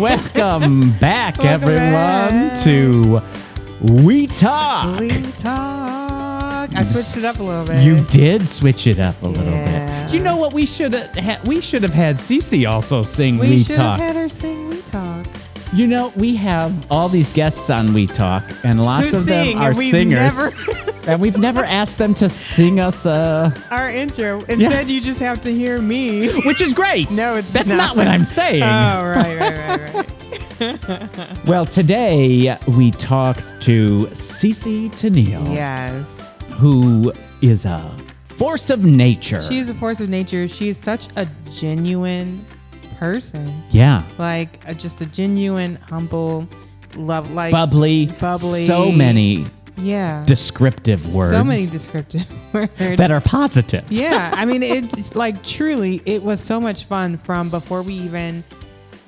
welcome back, everyone, to We Talk. We Talk. I switched it up a little bit. You did switch it up a little Yeah. bit. You know what? We should have had CeCe also sing We We should Talk. have had her sing We Talk. You know, we have all these guests on We Talk, and lots Who of them sing, are and we've singers. never And we've never asked them to sing us, our intro. Instead, you just have to hear me. which is great. No, it's That's not what I'm saying. Oh, right. Well, today we talk to CeCe Teneal, Yes. who is a force of nature. She is a force of nature. She is such a genuine person. Yeah. Like, just a genuine, humble, love, like Bubbly. So many Yeah. descriptive words. So many descriptive words. that are positive. Yeah, I mean, it's like truly, it was so much fun from before we even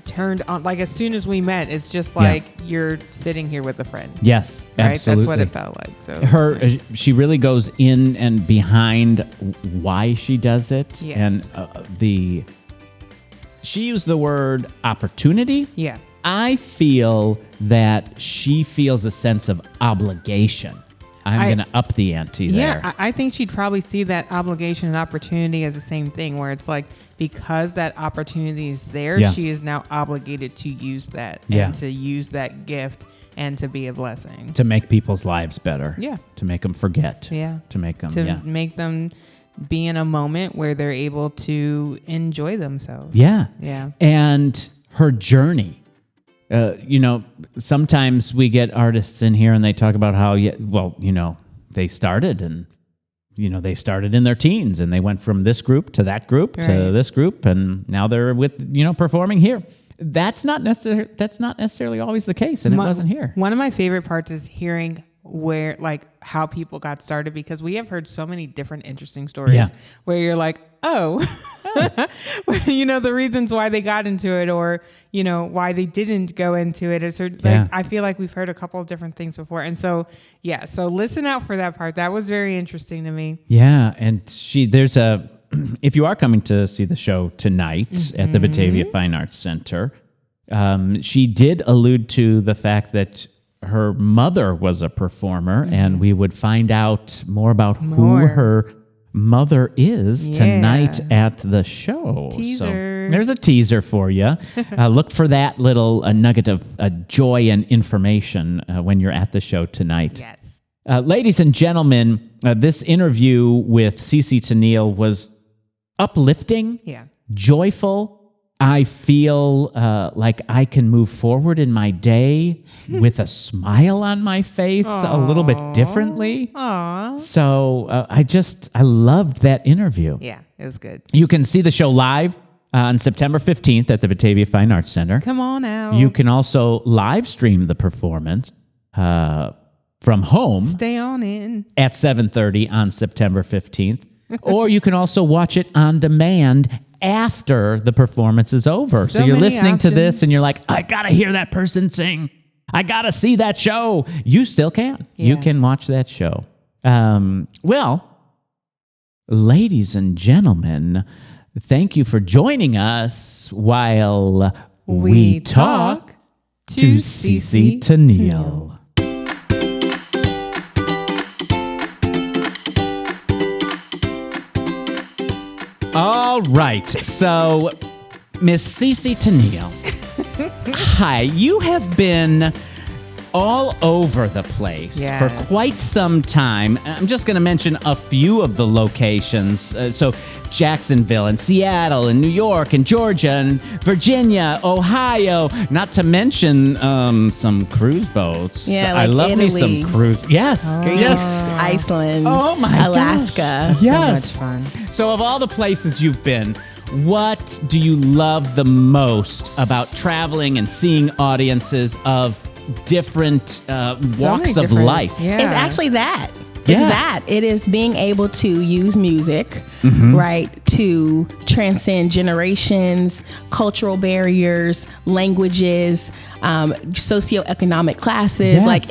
turned on. Like, as soon as we met, it's just like you're sitting here with a friend. Yes, Right? absolutely. That's what it felt like. So it Her, was nice. she really goes in and behind why she does it, Yes. and she used the word opportunity. Yeah. I feel that she feels a sense of obligation. I'm going to up the ante there. Yeah, I think she'd probably see that obligation and opportunity as the same thing, where it's like, because that opportunity is there, Yeah. she is now obligated to use that Yeah. and to use that gift and to be a blessing. To make people's lives better. Yeah. To make them forget. Yeah. To make them, To make them be in a moment where they're able to enjoy themselves. Yeah. Yeah. And her journey. Sometimes we get artists in here and they talk about how, they started and, they started in their teens and they went from this group to that group to Right. this group and now they're with, performing here. That's not necessarily always the case, and it wasn't here. One of my favorite parts is hearing how people got started, because we have heard so many different interesting stories where you're like, oh, the reasons why they got into it, or, why they didn't go into it. I feel like we've heard a couple of different things before. And so listen out for that part. That was very interesting to me. Yeah. And if you are coming to see the show tonight at the Batavia Fine Arts Center, she did allude to the fact that her mother was a performer, and we would find out more about who her mother is tonight at the show. Teaser. So there's a teaser for you. Look for that little nugget of joy and information when you're at the show tonight. Yes. Ladies and gentlemen, this interview with CeCe Teneal was uplifting, joyful. I feel like I can move forward in my day with a smile on my face a little bit differently. Aww. So I loved that interview. Yeah, it was good. You can see the show live on September 15th at the Batavia Fine Arts Center. Come on out. You can also live stream the performance from home. Stay on in. At 7:30 on September 15th. Or you can also watch it on demand after the performance is over. So you're many listening to this options. and you're like, I got to hear that person sing. I got to see that show. You still can. You can watch that show. Well, ladies and gentlemen, thank you for joining us while we talk to CeCe Teneal. All right, so Miss CeCe Teneal, hi, you have been all over the place for quite some time. I'm just going to mention a few of the locations. So Jacksonville and Seattle and New York and Georgia and Virginia, Ohio, not to mention some cruise boats. Yeah, I like love Italy. me some cruise. Yes, Greece, Iceland, Oh my Alaska. gosh. Yes. So much fun. So of all the places you've been, what do you love the most about traveling and seeing audiences of different walks of different- life? Yeah. It's actually that. It's Yeah. that. It is being able to use music, right, to transcend generations, cultural barriers, languages, socioeconomic classes. Yes. Like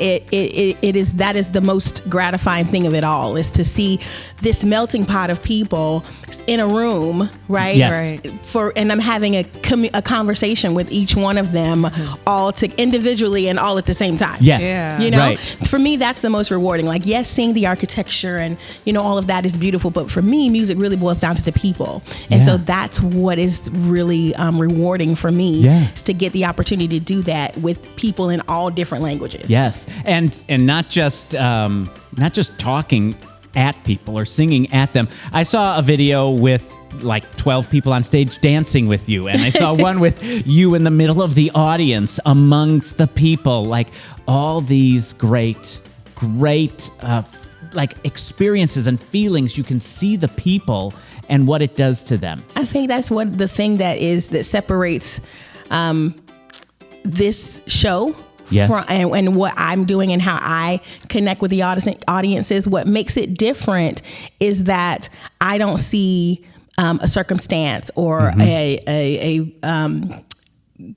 that is the most gratifying thing of it all, is to see this melting pot of people in a room, right? Yes. Right. And I'm having a conversation with each one of them, all individually and all at the same time. Yes. Yeah. You know, Right. for me, that's the most rewarding. Like, yes, seeing the architecture and, all of that is beautiful. But for me, music really boils down to the people. And so that's what is really rewarding for me, is to get the opportunity to do that with people in all different languages. Yes. And not just talking at people or singing at them. I saw a video with like 12 people on stage dancing with you. And I saw one with you in the middle of the audience amongst the people, like all these great like experiences and feelings. You can see the people and what it does to them. I think that's what the thing that separates this show. Yes. And what I'm doing and how I connect with the audiences. What makes it different is that I don't see a circumstance or a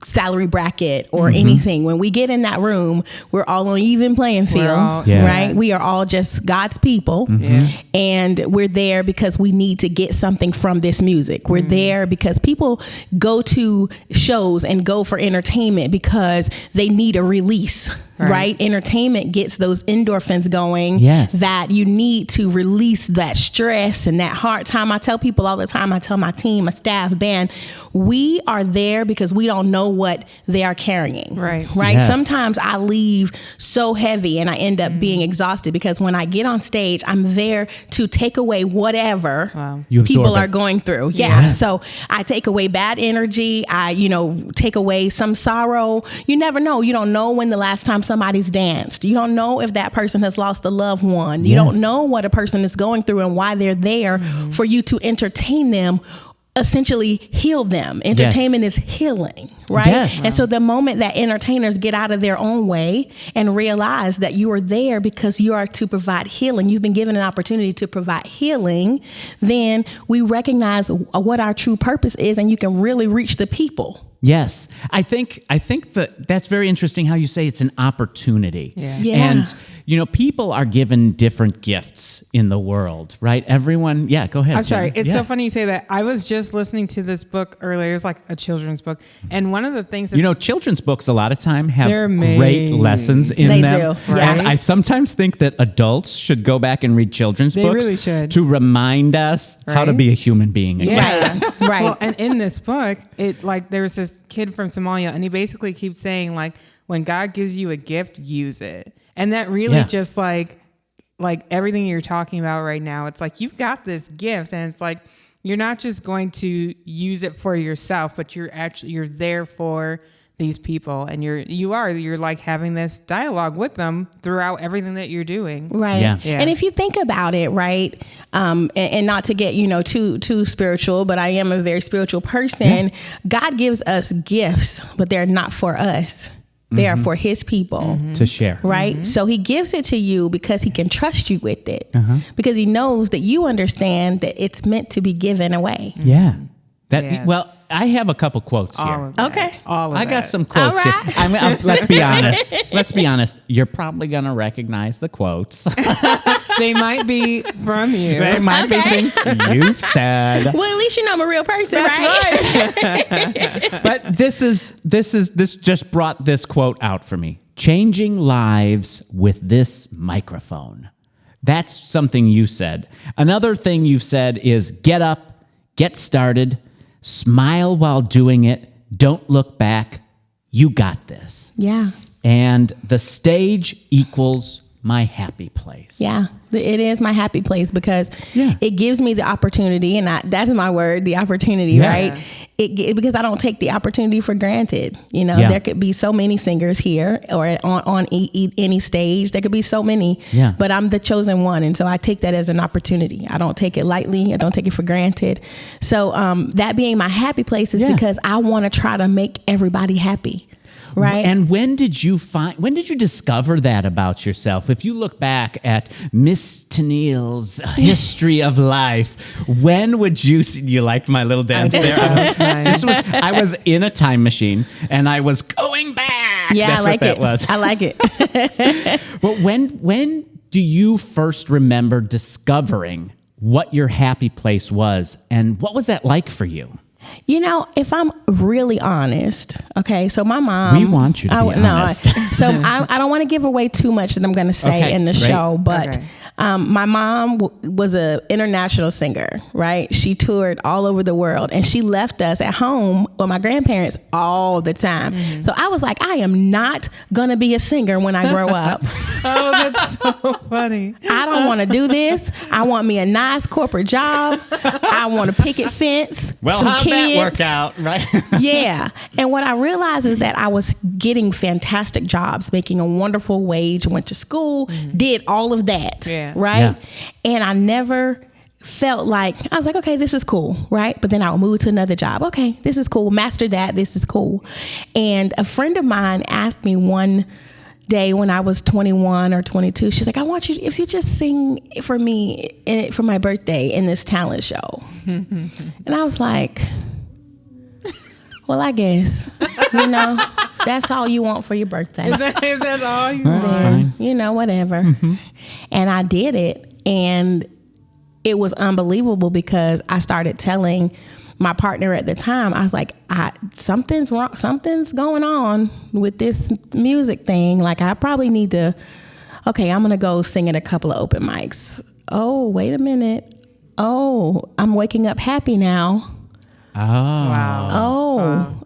salary bracket or anything. When we get in that room, we're all on even playing field, right? We are all just God's people, and we're there because we need to get something from this music. We're there because people go to shows and go for entertainment because they need a release. Right? Entertainment gets those endorphins going that you need to release that stress and that hard time. I tell people all the time, I tell my team, my staff, band, we are there because we don't know what they are carrying. Right? Yes. Sometimes I leave so heavy and I end up being exhausted because when I get on stage, I'm there to take away whatever people are going through. So I take away bad energy. I, take away some sorrow. You never know. You don't know when the last time somebody's danced. You don't know if that person has lost a loved one. You don't know what a person is going through and why they're there for you to entertain them, essentially heal them. Entertainment is healing, right? And so the moment that entertainers get out of their own way and realize that you are there because you are to provide healing, you've been given an opportunity to provide healing, then we recognize what our true purpose is and you can really reach the people. Yes. I think that's very interesting how you say it's an opportunity. And, people are given different gifts in the world, right? Everyone. Yeah, go ahead. I'm sorry. Jenna. It's so funny you say that. I was just listening to this book earlier. It's like a children's book. And one of the things that children's books a lot of time have they're great lessons in they them. Do. Right? And I sometimes think that adults should go back and read children's books. They really should. To remind us how to be a human being again. Right. Well, and in this book, there's this kid from Somalia, and he basically keeps saying, like, when God gives you a gift, use it. And that really just like everything you're talking about right now, it's like you've got this gift, and it's like you're not just going to use it for yourself, but you're there for these people, and you're like having this dialogue with them throughout everything that you're doing. Right. Yeah. And if you think about it, right, and not to get, too spiritual, but I am a very spiritual person. God gives us gifts, but they're not for us. They are for his people to share. Right. So he gives it to you because he can trust you with it, because he knows that you understand that it's meant to be given away. Yeah. Well, I have a couple quotes here. Okay. I got some quotes here. Let's be honest. Let's be honest. You're probably going to recognize the quotes. They might be from you. They might be things you've said. Well, at least you know I'm a real person, right? But this just brought this quote out for me. Changing lives with this microphone. That's something you said. Another thing you've said is get up, get started, smile while doing it, don't look back. You got this. Yeah. And the stage equals my happy place. Yeah, it is my happy place because it gives me the opportunity, and that's my word, the opportunity, right? Because I don't take the opportunity for granted. There could be so many singers here or on any stage. There could be so many, but I'm the chosen one. And so I take that as an opportunity. I don't take it lightly. I don't take it for granted. So that being my happy place is because I want to try to make everybody happy. right? And when did you discover that about yourself? If you look back at Miss Teneal's history of life, when would you liked my little dance there? I was in a time machine and I was going back. Yeah, That's I like what that it. was. I like it. But when do you first remember discovering what your happy place was, and what was that like for you? You know, if I'm really honest, okay, so my mom... We want you to be honest. So I don't want to give away too much that I'm going to say in the show, but my mom was an international singer, right? She toured all over the world, and she left us at home with my grandparents all the time. Mm-hmm. So I was like, I am not going to be a singer when I grow up. Oh, that's so funny. I don't want to do this. I want me a nice corporate job. I want a picket fence. Well, some how'd kids. that work out, right? Yeah. And what I realized is that I was getting fantastic jobs, making a wonderful wage, went to school, did all of that. Yeah. Right. Yeah. And I never felt like, I was like, okay, this is cool. Right. But then I would move to another job. Okay, this is cool. Master that. This is cool. And a friend of mine asked me one day when I was 21 or 22, she's like, I want you, if you just sing for me for my birthday in this talent show. And I was like, well, I guess, that's all you want for your birthday. If that's all you want. Then, whatever. Mm-hmm. And I did it. And it was unbelievable because I started telling my partner at the time, I was like, something's wrong. Something's going on with this music thing. Like, I probably need to, I'm going to go sing at a couple of open mics. Oh, wait a minute. Oh, I'm waking up happy now. Oh. Wow.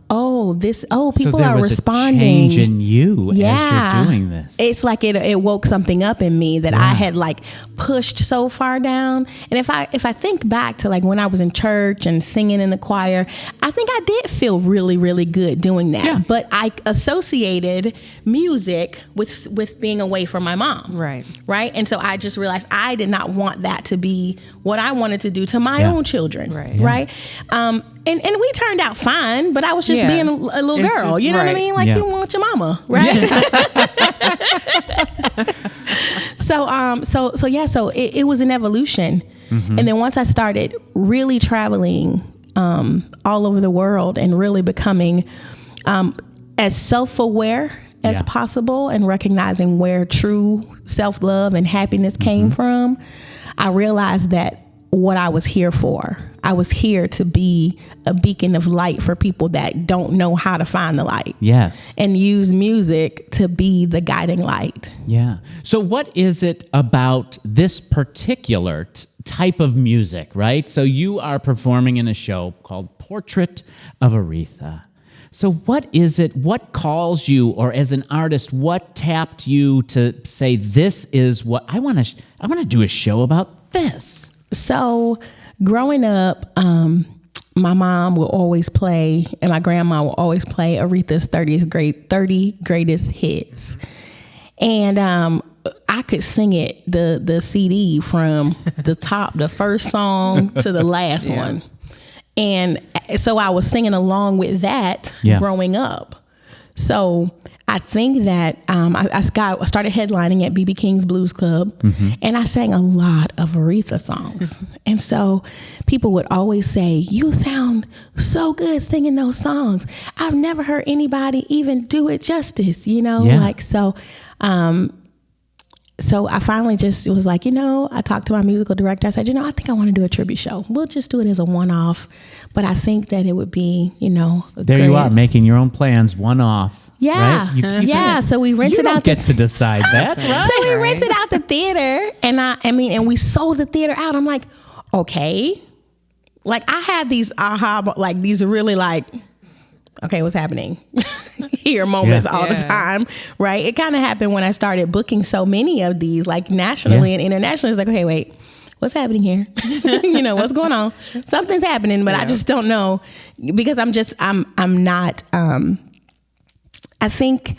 People are responding. A change in you as you're doing this. It's like it woke something up in me that I had like pushed so far down. And if I think back to like when I was in church and singing in the choir, I think I did feel really, really good doing that. Yeah. But I associated music with being away from my mom. Right. Right. And so I just realized I did not want that to be what I wanted to do to my own children. Right. Yeah. Right. And we turned out fine, but I was just being a little girl. Just, you know what I mean? Like you want your mama, right? So it was an evolution. Mm-hmm. And then once I started really traveling all over the world and really becoming as self-aware as possible and recognizing where true self-love and happiness came from, I realized that what I was here for. I was here to be a beacon of light for people that don't know how to find the light. Yes. And use music to be the guiding light. Yeah. So what is it about this particular type of music, right? So you are performing in a show called Portrait of Aretha. So what is it? What calls you, or as an artist, what tapped you to say, this is what I want to do a show about this? So growing up, my mom will always play, and my grandma will always play Aretha's 30 greatest hits. And I could sing it, the CD from the first song to the last one. And so I was singing along with that growing up. So I think that I started headlining at B.B. King's Blues Club, and I sang a lot of Aretha songs. And so people would always say, you sound so good singing those songs. I've never heard anybody even do it justice, So I finally just was like, I talked to my musical director. I said, I think I want to do a tribute show. We'll just do it as a one-off. But I think that it would be, there you are, making your own plans, one-off. Yeah. Right? So we rented out. You don't get to decide that, right? So we rented out the theater, and we sold the theater out. I'm like, okay. Like, I had these these really okay, what's happening here moments all the time, right? It kind of happened when I started booking so many of these, like nationally and internationally. It's like, okay, wait, what's happening here? What's going on? Something's happening, but I just don't know, because I'm not, I think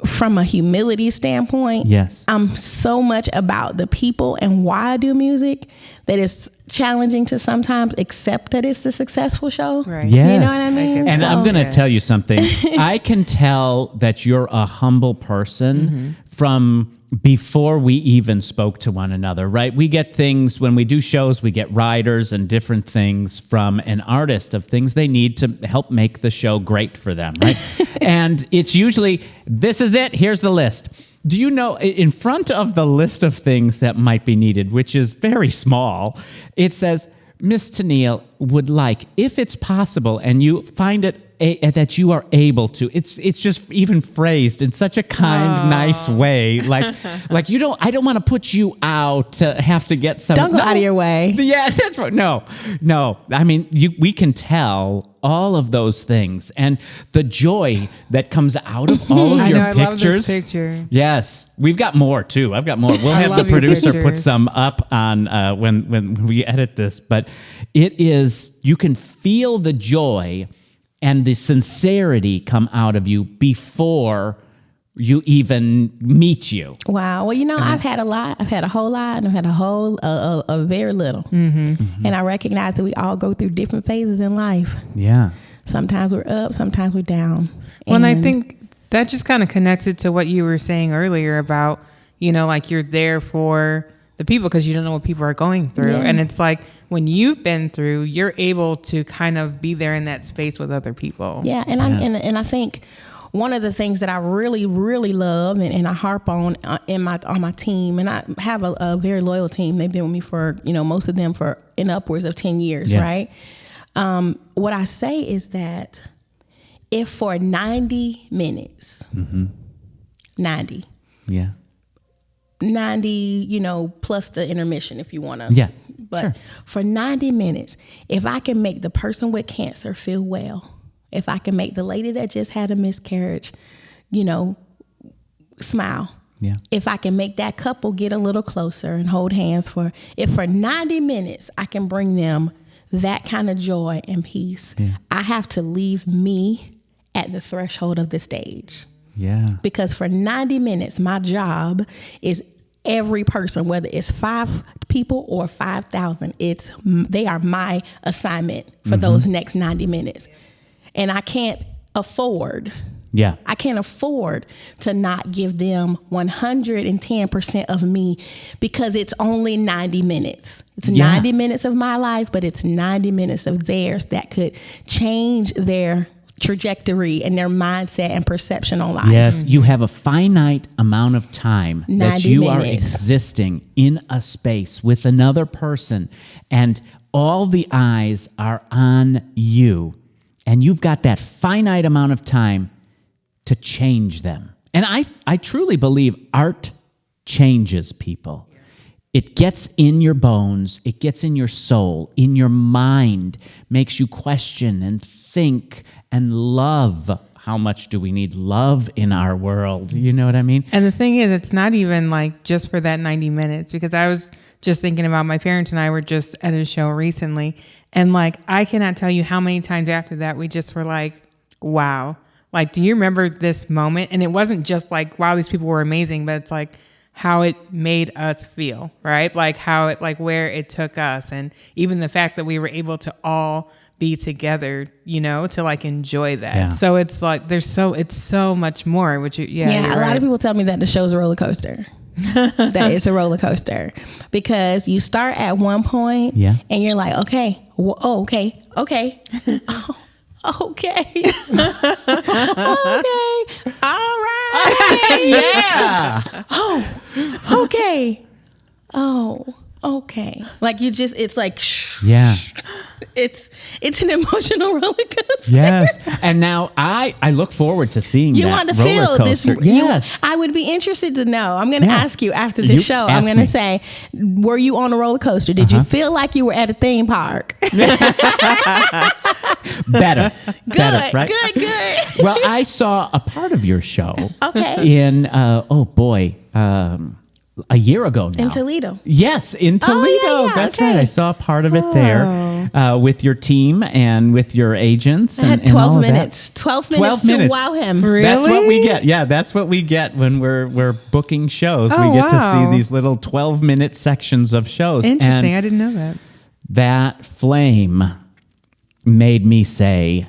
from a humility standpoint, yes, I'm so much about the people and why I do music that it's challenging to sometimes accept that it's a successful show. Right. Yes. You know what I mean? And I'm going to tell you something. I can tell that you're a humble person from before we even spoke to one another, right? We get things when we do shows, we get riders and different things from an artist of things they need to help make the show great for them, right? And it's usually, this is it, here's the list. Do you know, in front of the list of things that might be needed, which is very small, it says, Miss Teneal would like, if it's possible, and you find it that you are able to. It's just even phrased in such a kind, nice way. Like you don't. I don't want to put you out to have to get some. Don't go out of your way. Yeah, that's right. No. I mean, we can tell all of those things and the joy that comes out of all of your pictures. I love this picture. Yes, we've got more too. I've got more. We'll have the producer put some up on when we edit this. But it is. You can feel the joy and the sincerity come out of you before you even meet you. Wow. Well, I've had a lot. I've had a whole lot, and I've had a very little. And I recognize that we all go through different phases in life. Yeah. Sometimes we're up, sometimes we're down. Well, and I think that just kind of connected to what you were saying earlier about, like you're there for the people because you don't know what people are going through. Yeah. And it's like when you've been through, you're able to kind of be there in that space with other people. Yeah. And I think one of the things that I really, really love and I harp on my team, and I have a very loyal team. They've been with me for, most of them for upwards of 10 years, right? What I say is that if for 90 minutes, 90. Yeah. 90, plus the intermission if you want to. Yeah. But sure. For 90 minutes, if I can make the person with cancer feel well, if I can make the lady that just had a miscarriage, smile. Yeah. If I can make that couple get a little closer and hold hands for 90 minutes, I can bring them that kind of joy and peace. Yeah. I have to leave me at the threshold of the stage. Yeah. Because for 90 minutes, my job is every person, whether it's 5 people or 5,000, they are my assignment for those next 90 minutes. And I can't afford to not give them 110% of me because it's only 90 minutes. It's 90 minutes of my life, but it's 90 minutes of theirs that could change their trajectory and their mindset and perception on life. Yes, you have a finite amount of time that you are existing in a space with another person, and all the eyes are on you, and you've got that finite amount of time to change them. And I truly believe art changes people. It gets in your bones, it gets in your soul, in your mind, makes you question and think and love. How much do we need love in our world? You know what I mean? And the thing is, it's not even like just for that 90 minutes, because I was just thinking about my parents and I were just at a show recently. And like, I cannot tell you how many times after that we just were like, wow. Like, do you remember this moment? And it wasn't just like, wow, these people were amazing, but it's like how it made us feel, right? Like how it, like where it took us. And even the fact that we were able to all be together, to like enjoy that. Yeah. So it's like, it's so much more, which a lot of people tell me that the show's a roller coaster. That it's a roller coaster because you start at one point and you're like, okay. Oh, okay. Okay. Okay. All right. Yeah. Oh, okay. Oh, okay. Like it's like, it's an emotional roller coaster. Yes. And now I look forward to seeing you that want to roller feel coaster. This. Yes. I would be interested to know. I'm going to ask you after the show. I'm going to say, were you on a roller coaster? Did you feel like you were at a theme park? Better. Good, Better, right? Good. Well, I saw a part of your show. Okay. In, a year ago now. In Toledo. Yes, in Toledo. Oh, yeah, That's okay. right. I saw part of it there. with your team and with your agents. I had 12 minutes. 12 minutes to wow him. Really? That's what we get. Yeah, that's what we get when we're booking shows. Oh, we get to wow. see these little 12-minute sections of shows. Interesting. And I didn't know that. that flame made me say,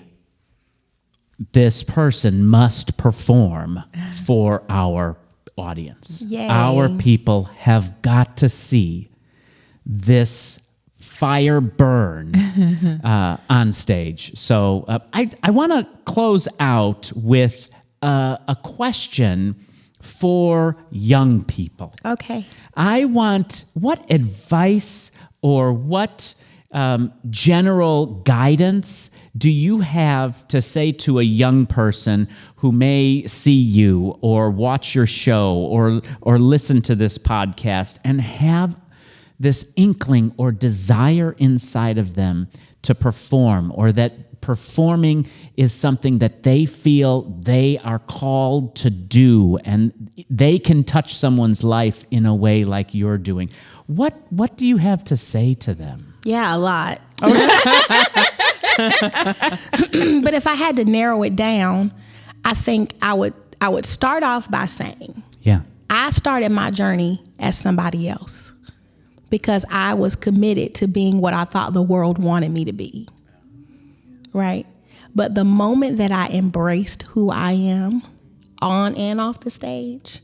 this person must perform for our audience. Yay. Our people have got to see this fire burn on stage. So I want to close out with a question for young people. Okay. What advice or what general guidance do you have to say to a young person who may see you or watch your show or listen to this podcast and have this inkling or desire inside of them to perform, or that performing is something that they feel they are called to do and they can touch someone's life in a way like you're doing? What do you have to say to them? Yeah, a lot. But if I had to narrow it down, I think I would start off by saying, Yeah. I started my journey as somebody else because I was committed to being what I thought the world wanted me to be. Right? But the moment that I embraced who I am on and off the stage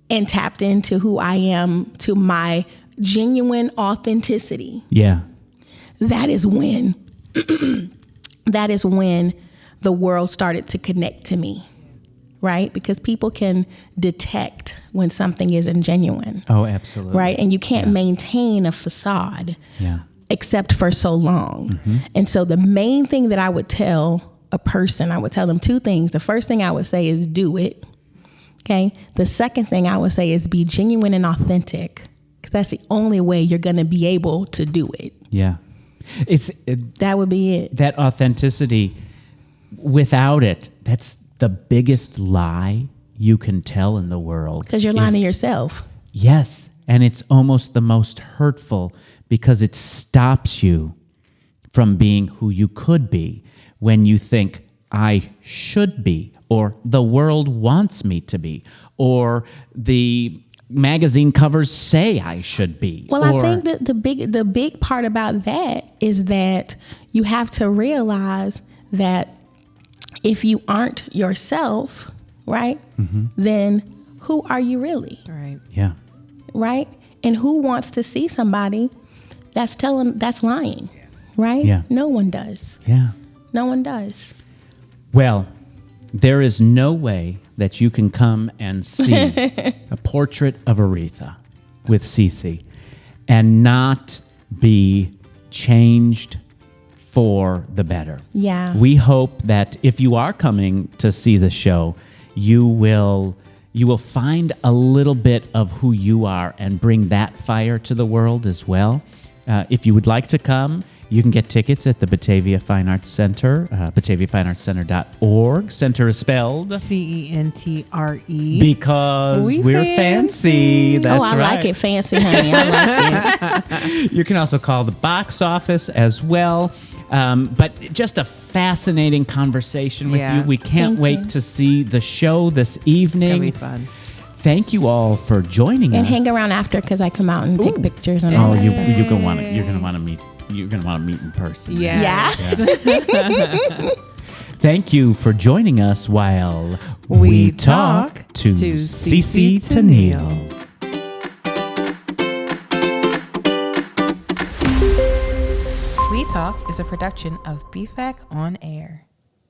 and tapped into who I am, to my genuine authenticity, Yeah. that is when the world started to connect to me, right? Because people can detect when something isn't genuine. Oh, absolutely. Right? And you can't maintain a facade except for so long. Mm-hmm. And so the main thing that I would tell a person, I would tell them two things. The first thing I would say is do it. Okay? The second thing I would say is be genuine and authentic, because that's the only way you're going to be able to do it. Yeah. That would be it. That authenticity, without it, that's the biggest lie you can tell in the world. Because you're lying to yourself. Yes. And it's almost the most hurtful because it stops you from being who you could be when you think, I should be, or the world wants me to be, or the magazine covers say I should be. Well, I think that the big part about that is that you have to realize that if you aren't yourself, right, then who are you really? Right. Yeah. Right? And who wants to see somebody that's lying, right? Yeah. No one does. Yeah. No one does. Well, there is no way that you can come and see a portrait of Aretha with CeCe and not be changed for the better. Yeah. We hope that if you are coming to see the show, you will find a little bit of who you are and bring that fire to the world as well. If you would like to come, you can get tickets at the Batavia Fine Arts Center, bataviafineartscenter.org. Center is spelled CENTRE. because we're fancy. That's I right. like it fancy, honey. I like it. You can also call the box office as well. But just a fascinating conversation with you. We can't wait to see the show this evening. It'll be fun. Thank you all for joining us. And hang around after because I come out and take pictures. And you're gonna want to meet. You're gonna want to meet in person. Yeah. Thank you for joining us while we talk to CeCe Teneal. We Talk is a production of BFAC On Air.